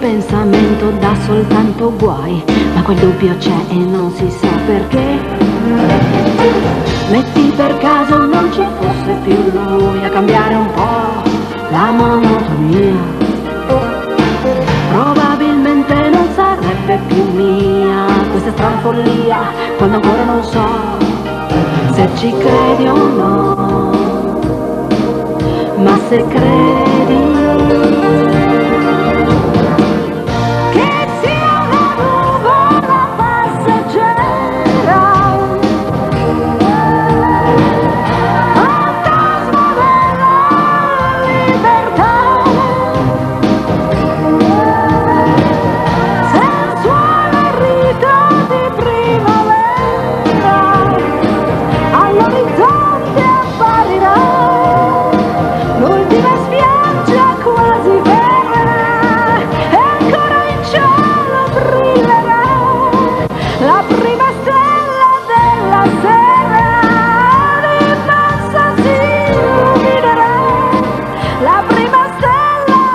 pensamento dà soltanto guai, ma quel dubbio c'è e non si sa perché. Metti per caso non ci fosse più lui a cambiare un po' la monotonia, probabilmente non sarebbe più mia questa strana follia, quando ancora non so se ci credi o no, ma se credi che sia una nuvola passeggera, fantasma della libertà, sensuale rito di primavera, all'orizzonte apparirà l'ultima spiaggia quasi vera, e ancora in cielo brillerà la prima stella della sera, di massa si illuminerà la prima stella.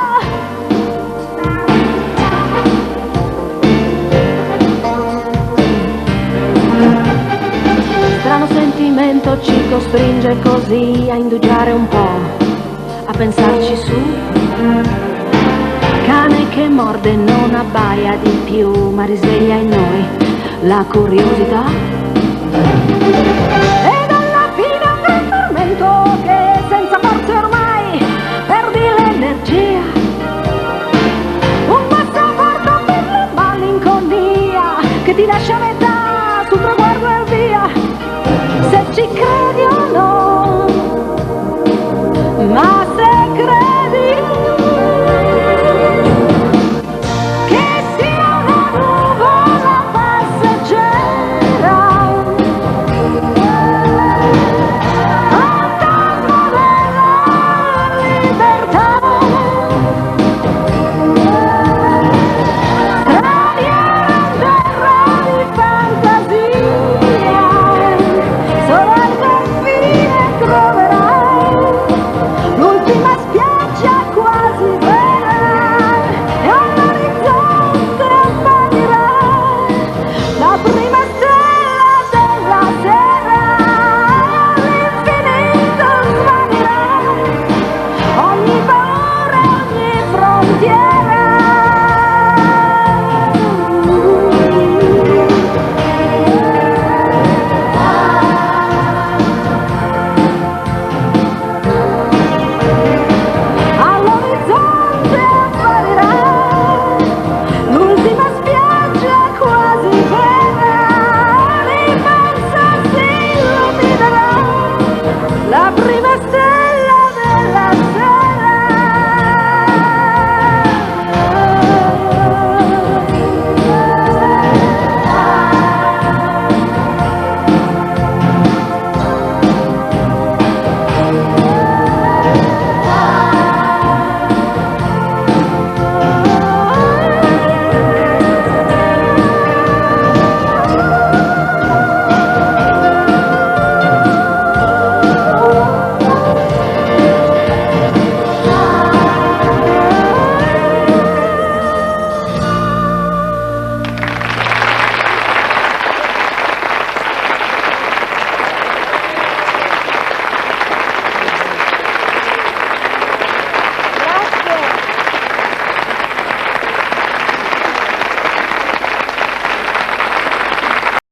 Strano sentimento ci costringe così a indugiare un po', a pensarci su. Cane che morde non abbaia di più, ma risveglia in noi la curiosità.